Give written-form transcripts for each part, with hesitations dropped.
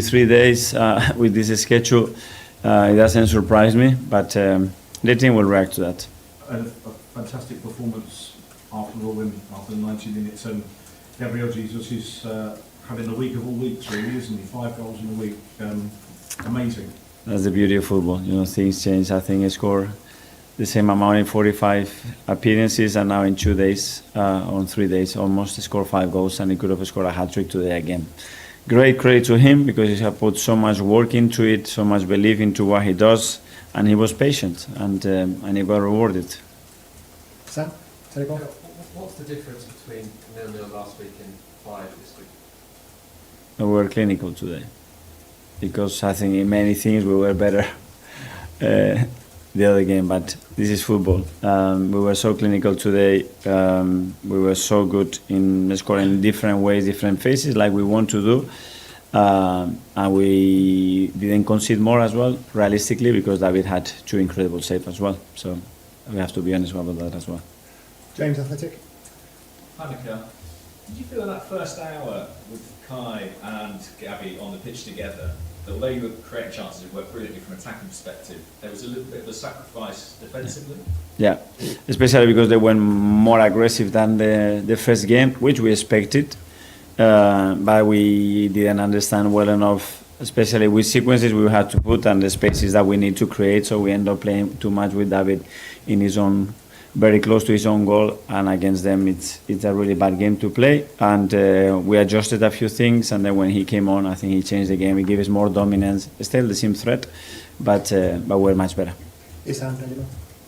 3 days with this schedule, it doesn't surprise me, but the team will react to that. A fantastic performance after 90 minutes, and Gabriel Jesus is having the week of all weeks, really, isn't he? 5 goals in a week, amazing. That's the beauty of football. You know, things change. I think he scored the same amount in 45 appearances, and now in 2 days, on 3 days, almost scored 5 goals, and he could have scored a hat-trick today again. Great credit to him because he has put so much work into it, so much belief into what he does, and he was patient, and he got rewarded. Sam, take off. What's the difference between 0-0 last week and 5 this week? We were clinical today because I think in many things we were better the other game, but this is football. We were so clinical today. We were so good in scoring different ways, different phases, like we want to do. And we didn't concede more as well, realistically, because David had 2 incredible saves as well. So we have to be honest about that as well. James, Athletic. Hi, Mikel. Did you feel that first hour with Kai and Gabby on the pitch together, that although you were creating chances and worked brilliantly from an attacking perspective, there was a little bit of a sacrifice defensively? Yeah, especially because they were more aggressive than the first game, which we expected, but we didn't understand well enough, especially with sequences we had to put and the spaces that we need to create, so we end up playing too much with David in his own, very close to his own goal, and against them it's a really bad game to play, and we adjusted a few things, and then when he came on, I think he changed the game. He gave us more dominance, still the same threat, but we're much better. Isam, Daniel.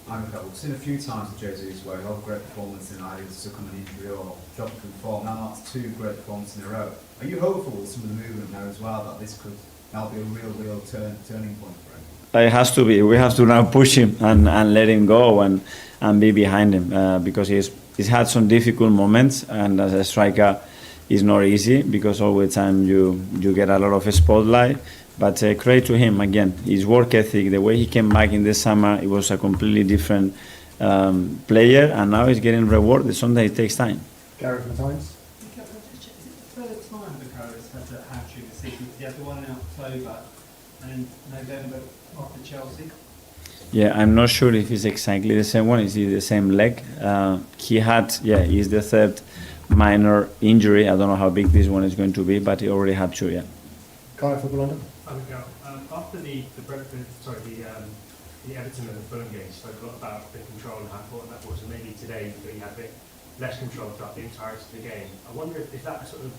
We've seen a few times with Jesus where he had a great performance in either succumb an injury or dropped from form. Now that's 2 great performances in a row. Are you hopeful with some of the movement now as well that this could now be a real turning point for him? It has to be. We have to now push him and let him go and be behind him because he's had some difficult moments, and as a striker it's not easy because all the time you get a lot of spotlight, but credit to him again, his work ethic, the way he came back in the summer, it was a completely different player, and now he's getting rewarded. Sometimes it takes time. Gareth from the Times. Is it the third time Mikel has had a hat-trick this season? He had the one in October and in November after Chelsea. Yeah, I'm not sure if it's exactly the same one. Is he the same leg? He's the third minor injury. I don't know how big this one is going to be, but he already had 2, yeah. Kyle, Football London. After the Everton and the Fulham game, you spoke a lot about the control and how important that was, and maybe today you had a bit less control throughout the entirety of the game. I wonder if that sort of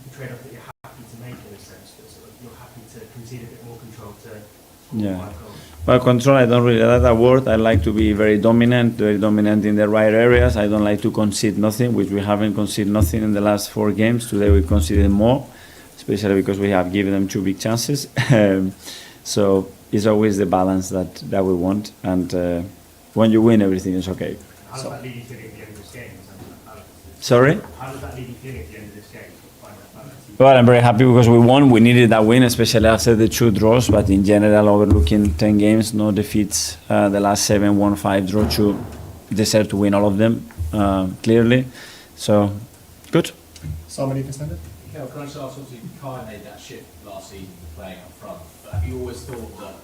the trade-off that you're happy to make in a sense, that sort of you're happy to concede a bit more control to score 5 goals. Well, control, I don't really like that word. I like to be very dominant in the right areas. I don't like to concede nothing, which we haven't conceded nothing in the last 4 games. Today we conceded more, especially because we have given them 2 big chances. So it's always the balance that we want, and when you win, everything is okay. How does that leave you feeling at the end of this game? Sorry? How does that leave you feeling at the end of this game? Well, I'm very happy because we won. We needed that win, especially after the 2 draws, but in general, overlooking 10 games, no defeats, the last 7, 1-5, draw 2, deserve to win all of them, clearly. So, good. Simon, you can stand it. Mikel, can I just ask, obviously Kai made that shift last season playing up front, but have you always thought that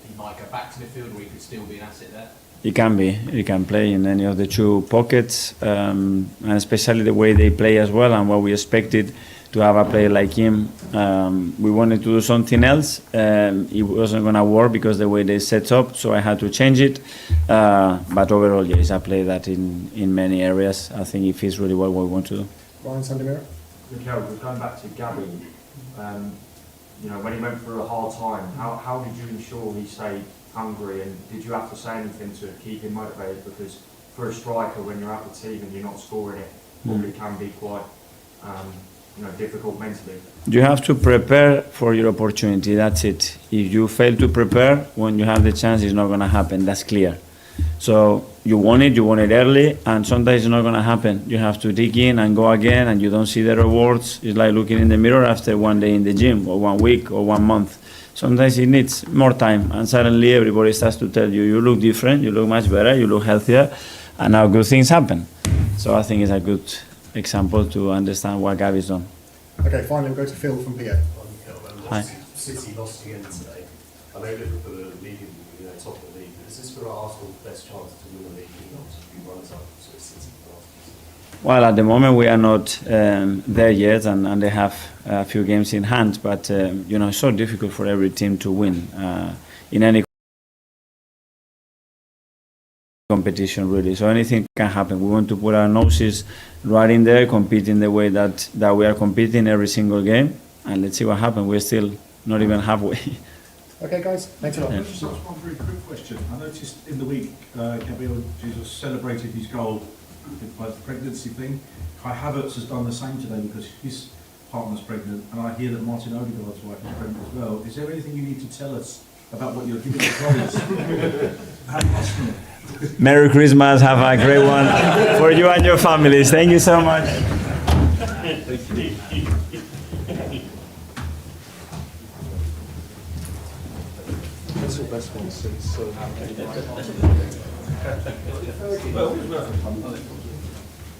he might go back to midfield or he could still be an asset there? He can be. He can play in any of the 2 pockets, and especially the way they play as well, and what we expected to have a player like him. We wanted to do something else. It wasn't going to work because the way they set up, so I had to change it. But overall, yeah, he's a player that in many areas, I think he fits really well what we want to do. Ryan Sandomira. Mikel, going back to Gabby, when he went through a hard time, how did you ensure he stayed hungry, and did you have to say anything to keep him motivated? Because for a striker, when you're out the team and you're not scoring it, probably can be quite difficult mentally. You have to prepare for your opportunity, that's it. If you fail to prepare, when you have the chance, it's not going to happen, that's clear. So you want it early, and sometimes it's not going to happen. You have to dig in and go again, and you don't see the rewards. It's like looking in the mirror after 1 day in the gym, or 1 week, or 1 month. Sometimes it needs more time, and suddenly everybody starts to tell you, you look different, you look much better, you look healthier, and now good things happen. So I think it's a good example to understand what Gavi's done. Okay, finally we'll go to Phil from PA. Hi. City lost again today. I know Liverpool are leading, top of the league. But is this for Arsenal the best chance to win the league? Not to be runners up, so City last. Well, at the moment we are not there yet, and they have a few games in hand. But it's so difficult for every team to win in any competition, really. So anything can happen. We want to put our noses right in there, compete in the way that we are competing every single game, and let's see what happens. We're still not even halfway. Okay, guys, thanks a lot. Yeah. Just ask one very quick question. I noticed in the week, Gabriel Jesus celebrated his goal by the pregnancy thing. Kai Havertz has done the same today because his partner's pregnant, and I hear that Martin Odegaard's wife is pregnant as well. Is there anything you need to tell us about what you're giving the goals? Merry Christmas. Have a great one for you and your families. Thank you so much. That's the best one since.